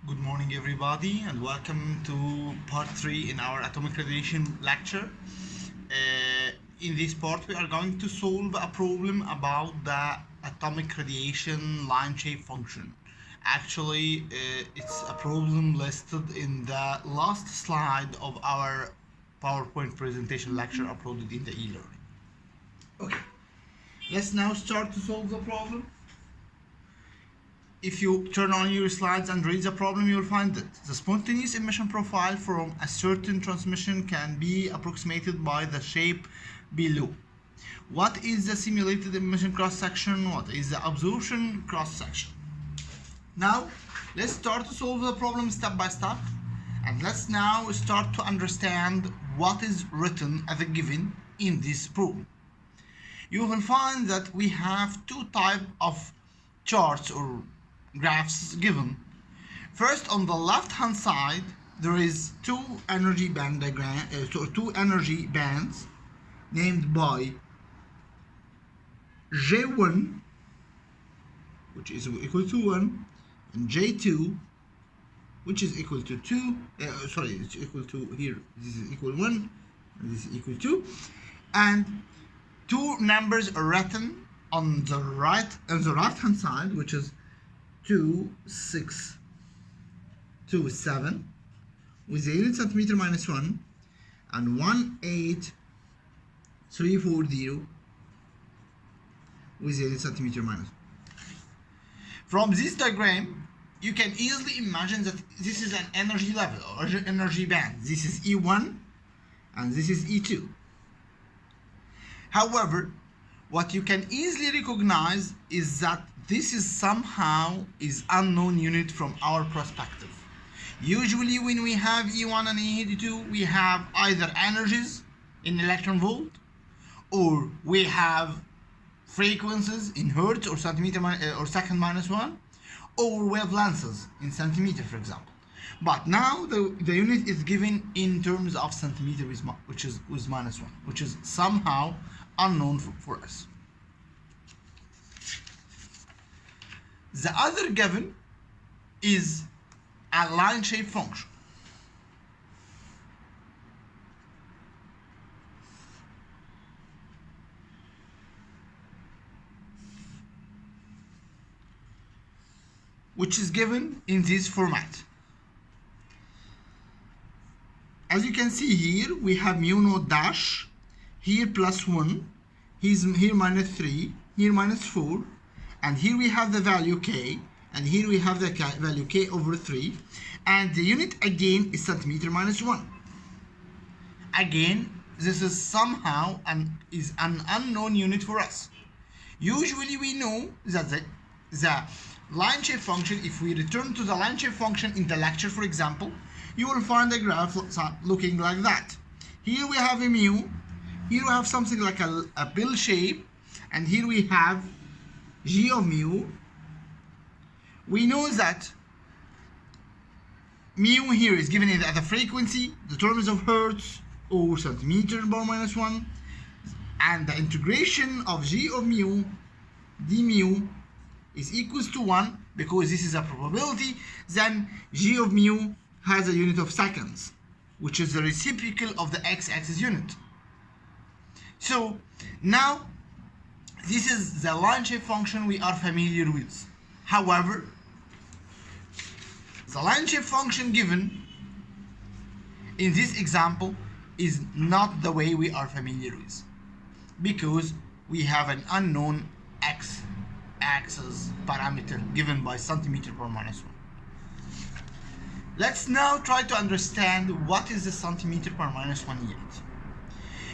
Good morning, everybody, and welcome to part 3 in our atomic radiation lecture. In this part, we are going to solve a problem about the atomic radiation line shape function. Actually, it's a problem listed in the last slide of our PowerPoint presentation lecture uploaded in the e-learning. Okay, let's now start to solve the problem. If you turn on your slides and read the problem, you will find that the spontaneous emission profile from a certain transmission can be approximated by the shape below. What is the simulated emission cross-section? What is the absorption cross-section? Now, let's start to solve the problem step by step. And let's now start to understand what is written as a given in this problem. You will find that we have two types of charts or graphs given. First, on the left hand side there is two energy bands named by J1, which is equal to 1, and J2, which is equal to 2. It's equal to, here this is equal 1 and this is equal 2, and two numbers are written on the right hand side, which is 2627 with the unit centimeter minus 1 and 18340 with the unit centimeter minus 1. From this diagram, you can easily imagine that this is an energy level or energy band. This is E1 and this is E2. However, what you can easily recognize is that this is somehow unknown unit from our perspective. Usually when we have E1 and E2, we have either energies in electron volt, or we have frequencies in hertz or centimeter or second minus 1, or wavelengths in centimeter, for example. But now the unit is given in terms of centimeter, which is with minus 1, which is somehow unknown for us. The other given is a line shape function. Which is given in this format. As you can see here, we have mu naught dash, here plus 1, here minus 3, here minus 4, and here we have the value k, and here we have the value k over 3, and the unit again is centimeter minus 1. Again, this is somehow an unknown unit for us. Usually we know that the line shape function, if we return to the line shape function in the lecture, for example, you will find a graph looking like that. Here we have a mu, here we have something like a bell shape, and here we have g of mu. We know that mu here is given as a frequency, the terms of hertz or centimeter power minus 1, and the integration of g of mu d mu is equals to 1, because this is a probability. Then g of mu has a unit of seconds, which is the reciprocal of the x-axis unit. So now this is the line shape function we are familiar with. However, the line shape function given in this example is not the way we are familiar with, because we have an unknown x-axis parameter given by centimeter per minus 1. Let's now try to understand what is the centimeter per minus 1 unit.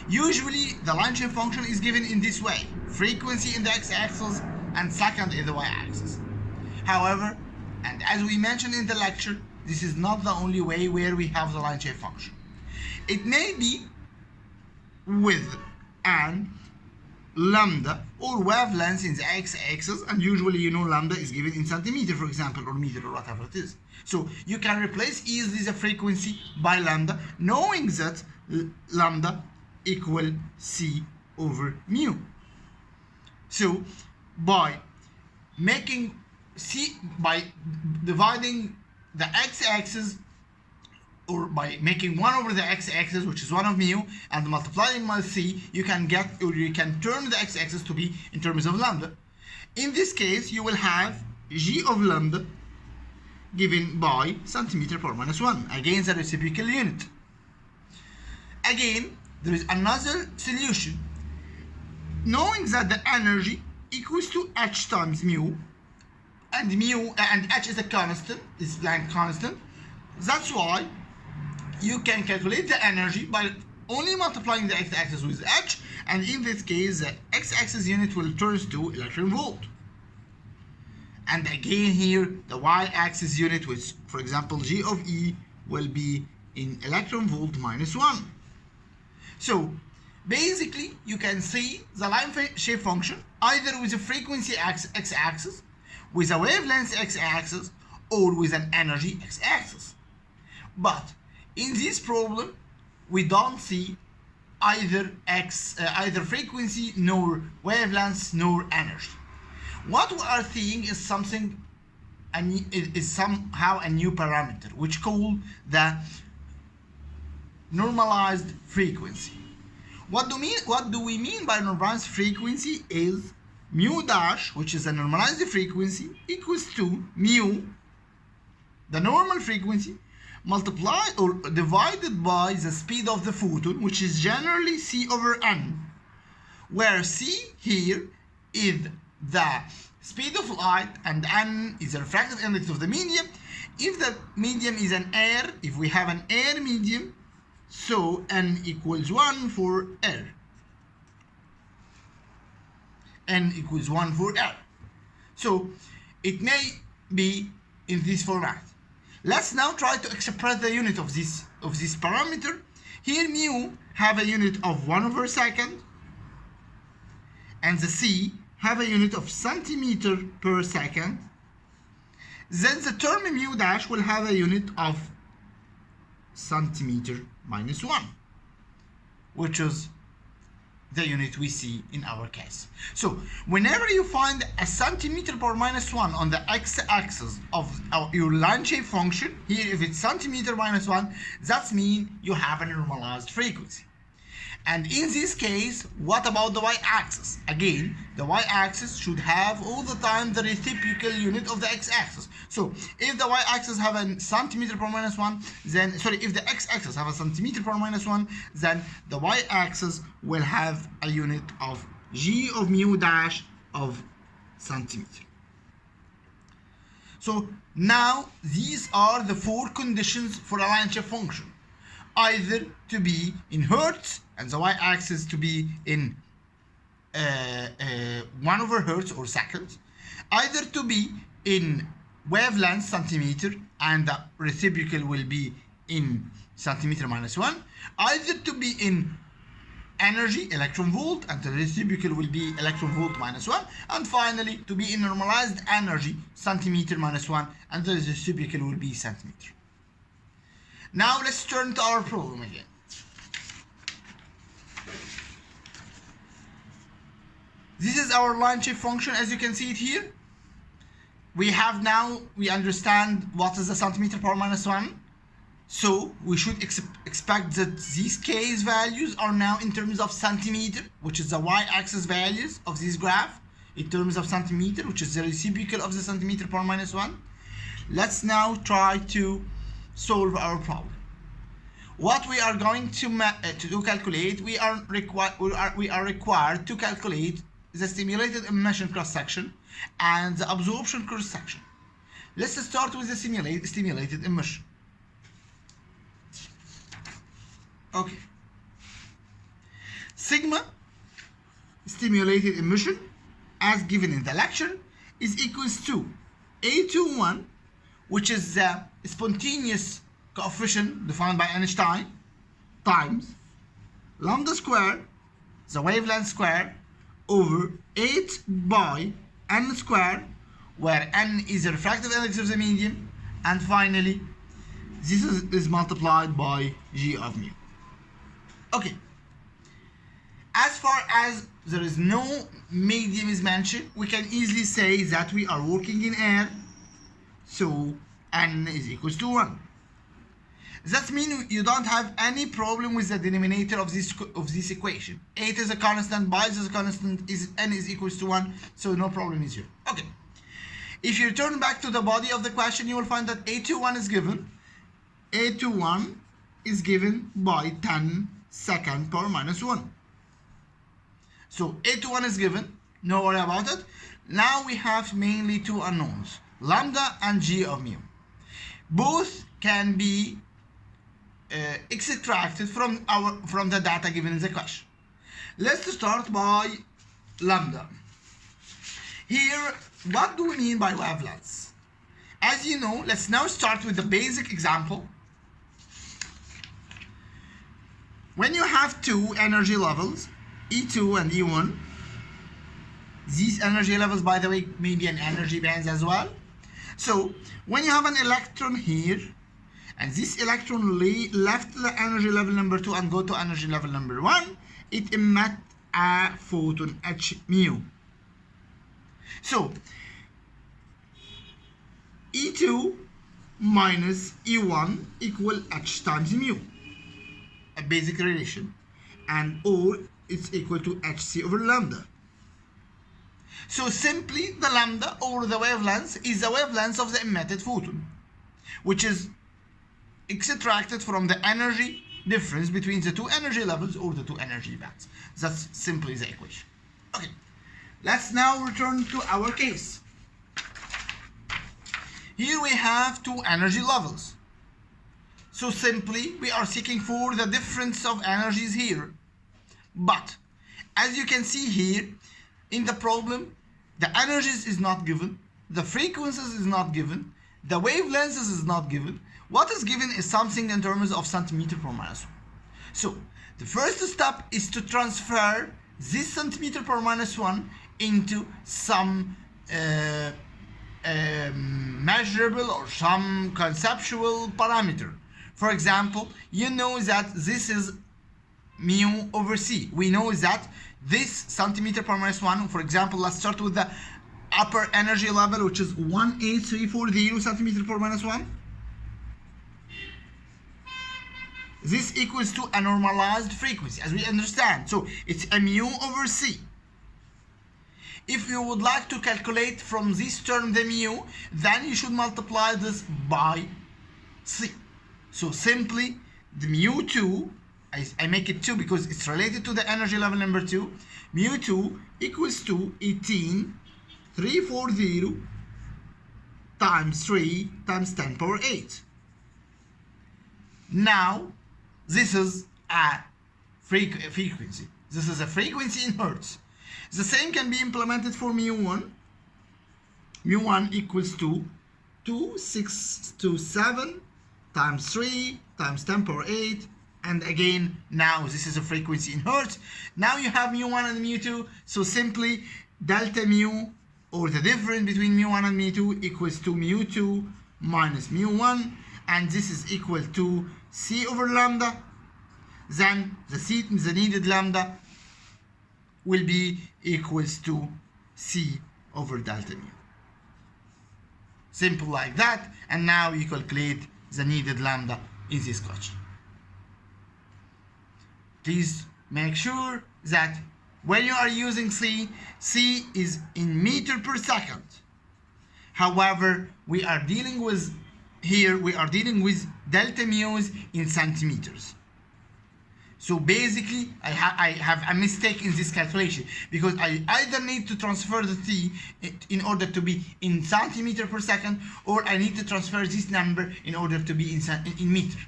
Usually the line shape function is given in this way: frequency in the x-axis and second in the y-axis. However, and as we mentioned in the lecture, this is not the only way where we have the line shape function. It may be with an lambda or wavelength in the x-axis, and usually you know lambda is given in centimeter, for example, or meter, or whatever it is. So you can replace easily the frequency by lambda, knowing that lambda equal c over mu. So by dividing the x-axis, or by making 1 over the x-axis, which is 1 of mu, and multiplying by c, you can get, or you can turn the x-axis to be in terms of lambda. In this case, you will have g of lambda given by centimeter per minus 1, again the reciprocal unit. Again, there is another solution. Knowing that the energy equals to h times mu, and h is a constant, is Planck constant, that's why you can calculate the energy by only multiplying the x-axis with h, and in this case the x-axis unit will turn to electron volt. And again here the y-axis unit, which for example g of E, will be in electron volt minus 1. So basically you can see the line shape function either with a frequency x-axis, with a wavelength x-axis, or with an energy x-axis. But in this problem we don't see either frequency, nor wavelength, nor energy. What we are seeing is something, is somehow a new parameter, which called the normalized frequency. What do we mean by normalized frequency? Is mu dash, which is a normalized frequency, equals to mu, the normal frequency, multiplied or divided by the speed of the photon, which is generally c over n, where c here is the speed of light and n is the refractive index of the medium. If the medium is an air, if we have an air medium, so n equals 1 for air. N equals 1 for air. So it may be in this format. Let's now try to express the unit of this parameter. Here mu have a unit of 1 over second, and the c have a unit of centimeter per second. Then the term mu dash will have a unit of centimeter minus 1, which is the unit we see in our case. So whenever you find a centimeter per minus 1 on the x-axis of your line shape function, here if it's centimeter minus 1, that means you have a normalized frequency. And in this case, what about the y-axis? Again, the y-axis should have all the time the reciprocal unit of the x-axis. So if the y-axis have a centimeter per minus 1, then, if the x-axis have a centimeter per minus 1, then the y-axis will have a unit of g of mu dash of centimeter. So now these are the 4 conditions for a line shape function. Either to be in hertz and the y-axis to be in 1 over hertz or seconds, either to be in wavelength centimeter and the reciprocal will be in centimeter minus 1, either to be in energy electron volt and the reciprocal will be electron volt minus 1, and finally to be in normalized energy centimeter minus 1 and the reciprocal will be centimeter. Now let's turn to our problem again. This is our line shape function, as you can see it here. We understand what is the centimeter per minus 1. So we should expect that these case values are now in terms of centimeter, which is the y-axis values of this graph, in terms of centimeter, which is the reciprocal of the centimeter per minus 1. Let's now try to solve our problem. What we are going to calculate, we are required to calculate the stimulated emission cross section and the absorption cross section. Let's start with the stimulated emission. Okay. Sigma stimulated emission, as given in the lecture, is equals to A21, which is the spontaneous coefficient defined by Einstein, times lambda square, the wavelength square, over 8 by n square, where n is the refractive index of the medium, and finally this is multiplied by g of mu. Okay. As far as there is no medium is mentioned, we can easily say that we are working in air. So n is equals to 1. That means you don't have any problem with the denominator of this equation. 8 is a constant, y is a constant, n is equals to 1, so no problem is here. Okay. If you return back to the body of the question, you will find that A21 is given. A21 is given by 10 second power minus 1. So A21 is given, no worry about it. Now we have mainly two unknowns, lambda and g of mu. Both can be extracted from the data given in the question. Let's start by lambda. Here, what do we mean by wavelengths? As you know, let's now start with the basic example. When you have two energy levels, E2 and E1, these energy levels, by the way, may be in energy bands as well. So when you have an electron here, and this electron left the energy level number 2 and go to energy level number 1, it emits a photon h mu. So E2 minus E1 equal h times mu, a basic relation, and or it's equal to hc over lambda. So simply the lambda or the wavelength is the wavelength of the emitted photon, which is extracted from the energy difference between the two energy levels or the two energy bands. That's simply the equation. Okay, let's now return to our case. Here we have two energy levels. So simply we are seeking for the difference of energies here. But as you can see here in the problem, the energies is not given, the frequencies is not given, the wavelengths is not given. What is given is something in terms of centimeter per minus 1. So the first step is to transfer this centimeter per minus 1 into some measurable or some conceptual parameter. For example, you know that this is mu over c. We know that this centimeter per minus 1, for example, let's start with the upper energy level, which is 18340 centimeter per minus 1. This equals to a normalized frequency, as we understand. So it's a mu over c. If you would like to calculate from this term the mu, then you should multiply this by c. So simply the mu2, I make it 2 because it's related to the energy level number 2, mu2 equals to 18340 times 3 times 10 power 8. Now this is a frequency. This is a frequency in hertz. The same can be implemented for mu1. Mu1 equals to 2627 times 3 times 10 power 8. And again, now this is a frequency in hertz. Now you have mu1 and mu2. So simply delta mu, or the difference between mu1 and mu2, equals to mu2 minus mu1. And this is equal to c over lambda. Then the needed lambda will be equals to c over delta mu. Simple like that. And now you calculate the needed lambda in this question. Please make sure that when you are using c is in meter per second. However, we are dealing with delta mu's in centimeters. So basically, I have a mistake in this calculation because I either need to transfer the c in order to be in centimeter per second, or I need to transfer this number in order to be in meter.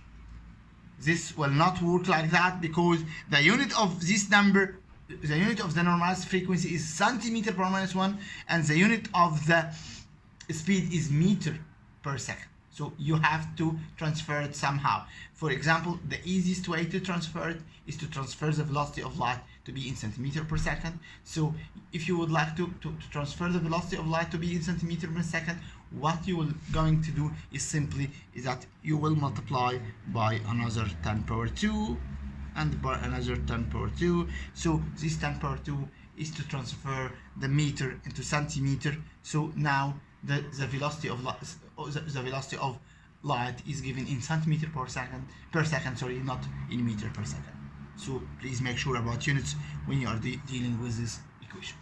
This will not work like that because the unit of this number, the unit of the normalized frequency is centimeter per minus 1, and the unit of the speed is meter per second. So you have to transfer it somehow. For example, the easiest way to transfer it is to transfer the velocity of light to be in centimeter per second. So if you would like to transfer the velocity of light to be in centimeter per second, what you are going to do is that you will multiply by another 10 power 2 and by another 10 power 2. So this 10 power 2 is to transfer the meter into centimeter. So now the velocity of the velocity of light is given in centimeter per second, sorry, not in meter per second. So please make sure about units when you are dealing with this equation.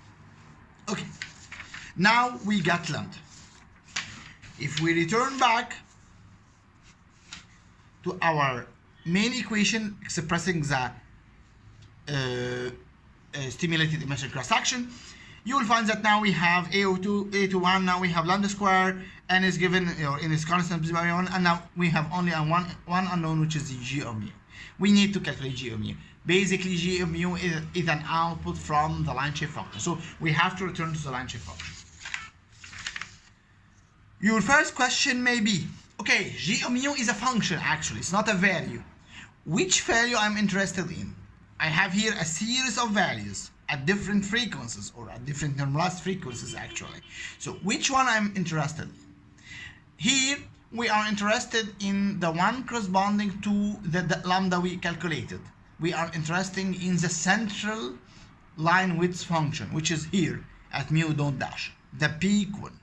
Okay, now we got lambda. If we return back to our main equation expressing the stimulated emission cross section, you will find that now we have A21, now we have lambda square, n is given, or n is constant by 1, and now we have only one unknown, which is the g of mu. We need to calculate g of mu. Basically, g of mu is an output from the line shape function, so we have to return to the line shape function. Your first question may be, okay, g of mu is a function actually, it's not a value. Which value I'm interested in? I have here a series of values at different frequencies, or at different normalized frequencies actually. So which one I'm interested in? Here we are interested in the one corresponding to the lambda we calculated. We are interested in the central line width function, which is here at mu dot dash, the peak one.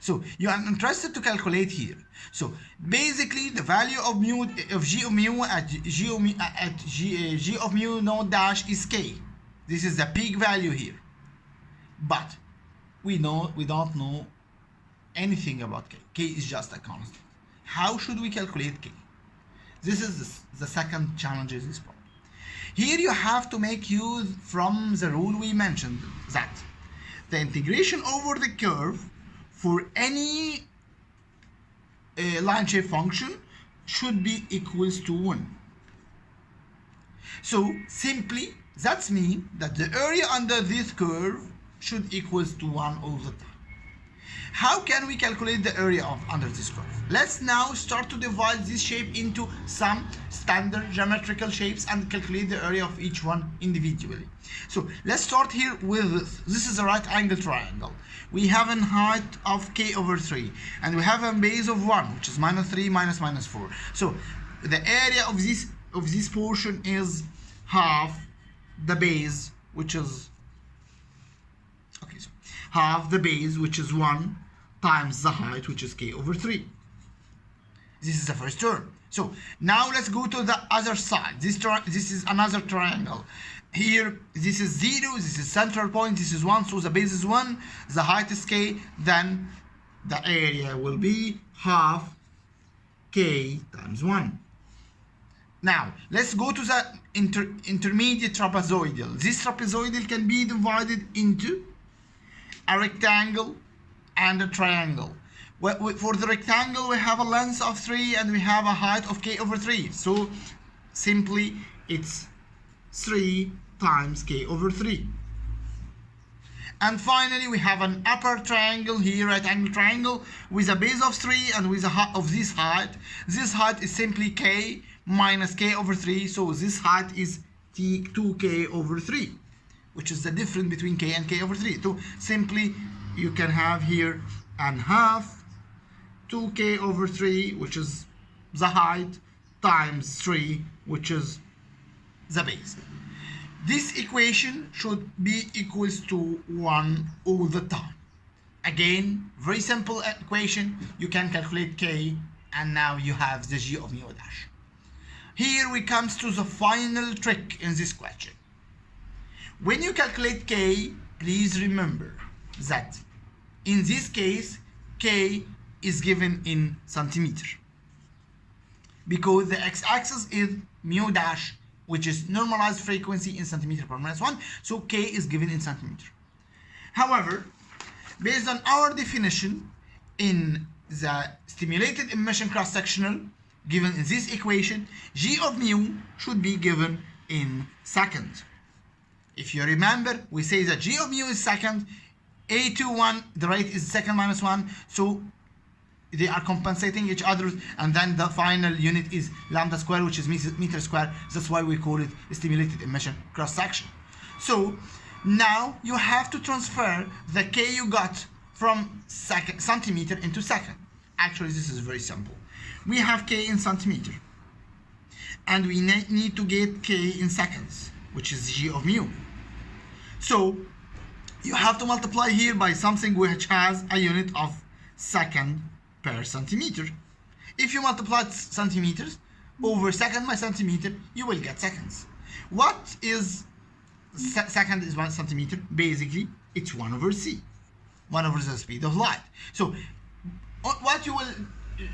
So you are interested to calculate here. So basically the value of mu of g of mu at g of mu dot dash is k. This is the peak value here. But we don't know anything about k. K is just a constant. How should we calculate k? This is the second challenge in this part. Here you have to make use from the rule we mentioned, that the integration over the curve for any line shape function should be equals to 1. So simply that means that the area under this curve should equals to 1 all the time. How can we calculate the area under this curve? Let's now start to divide this shape into some standard geometrical shapes and calculate the area of each one individually. So let's start here with this. This is a right angle triangle. We have a height of k over 3, and we have a base of 1, which is -3 minus 4. So the area of this portion is half the base, which is half the base, which is 1 times the height, which is k over 3. This is the first term. So now let's go to the other side. This is another triangle. Here this is 0, this is central point, this is 1, so the base is 1, the height is k, then the area will be half k times 1. Now let's go to the intermediate trapezoidal. This trapezoidal can be divided into a rectangle and a triangle. For the rectangle we have a length of 3 and we have a height of k over 3. So simply it's 3 times k over 3. And finally we have an upper triangle here, right angle triangle, with a base of 3 and with a height of this height. This height is simply k minus k over 3. So this height is 2k over 3, which is the difference between k and k over 3. So simply you can have here and half 2k over 3, which is the height, times 3, which is the base. This equation should be equals to 1 all the time. Again, very simple equation. You can calculate k, and now you have the g of mu dash. Here we comes to the final trick in this question. When you calculate k, please remember that in this case k is given in centimeter, because the x-axis is mu dash, which is normalized frequency in centimeter per -1, so k is given in centimeter. However, based on our definition in the stimulated emission cross-sectional given in this equation, g of mu should be given in second. If you remember, we say that g of mu is second, A21, the rate is second minus 1, so they are compensating each other, and then the final unit is lambda square, which is meter square. That's why we call it stimulated emission cross section. So now you have to transfer the k you got from centimeter into second. Actually, this is very simple. We have k in centimeter, and we need to get k in seconds, which is g of mu. So you have to multiply here by something which has a unit of second per centimeter. If you multiply centimeters over second by centimeter, you will get seconds. What is second is 1 centimeter? Basically, it's 1 over c, 1 over the speed of light. So what you will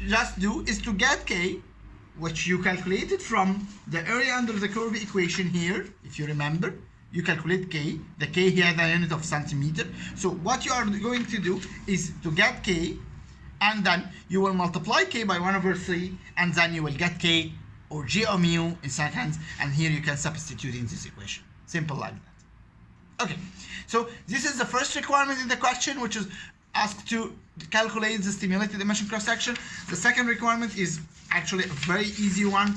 just do is to get k, which you calculated from the area under the curve equation here. If you remember, you calculate k. The k here, the unit of centimeter. So what you are going to do is to get k, and then you will multiply k by 1 over 3, and then you will get k or g of mu in seconds, and here you can substitute in this equation. Simple like that. Okay, so this is the first requirement in the question, which is asked to calculate the stimulated emission cross-section. The second requirement is actually a very easy one.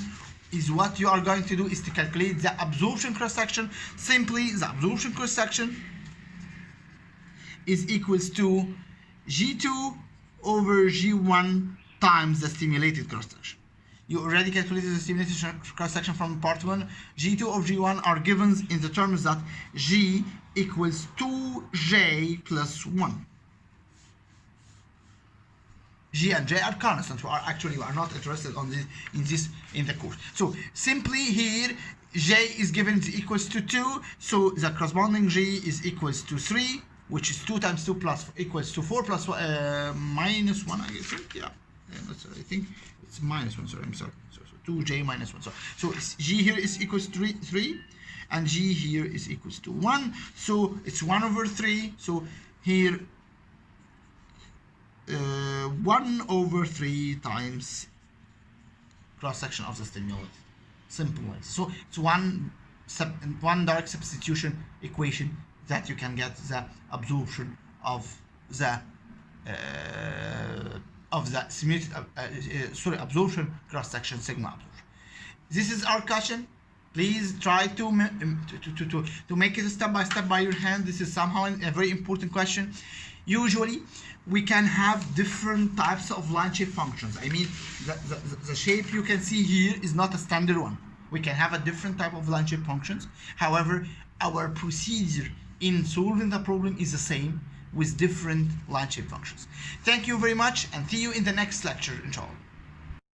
Is what you are going to do is to calculate the absorption cross-section. Simply, the absorption cross-section is equals to G2 over G1 times the stimulated cross-section. You already calculated the stimulated cross-section from part 1. G2 of G1 are given in the terms that G equals 2J plus 1. G and J are constants. We are not interested on this in the course. So simply here, J is given equals to 2, so the corresponding G is equals to 3, which is 2 times 2 plus equals to 4 plus minus 1, I think. Yeah, I think it's minus 1. Sorry, I'm sorry. So 2J minus 1. So G here is equals to 3, and G here is equals to 1. So it's 1 over 3. So here 1 over 3 times cross-section of the stimulus. Simple way. So it's one direct substitution equation that you can get the absorption of the absorption cross-section sigma absorption. This is our question. Please try to make it step by step by your hand. This is somehow a very important question. Usually we can have different types of line shape functions. I mean, the shape you can see here is not a standard one. We can have a different type of line shape functions. However, our procedure in solving the problem is the same with different line shape functions. Thank you very much, and see you in the next lecture, inshallah.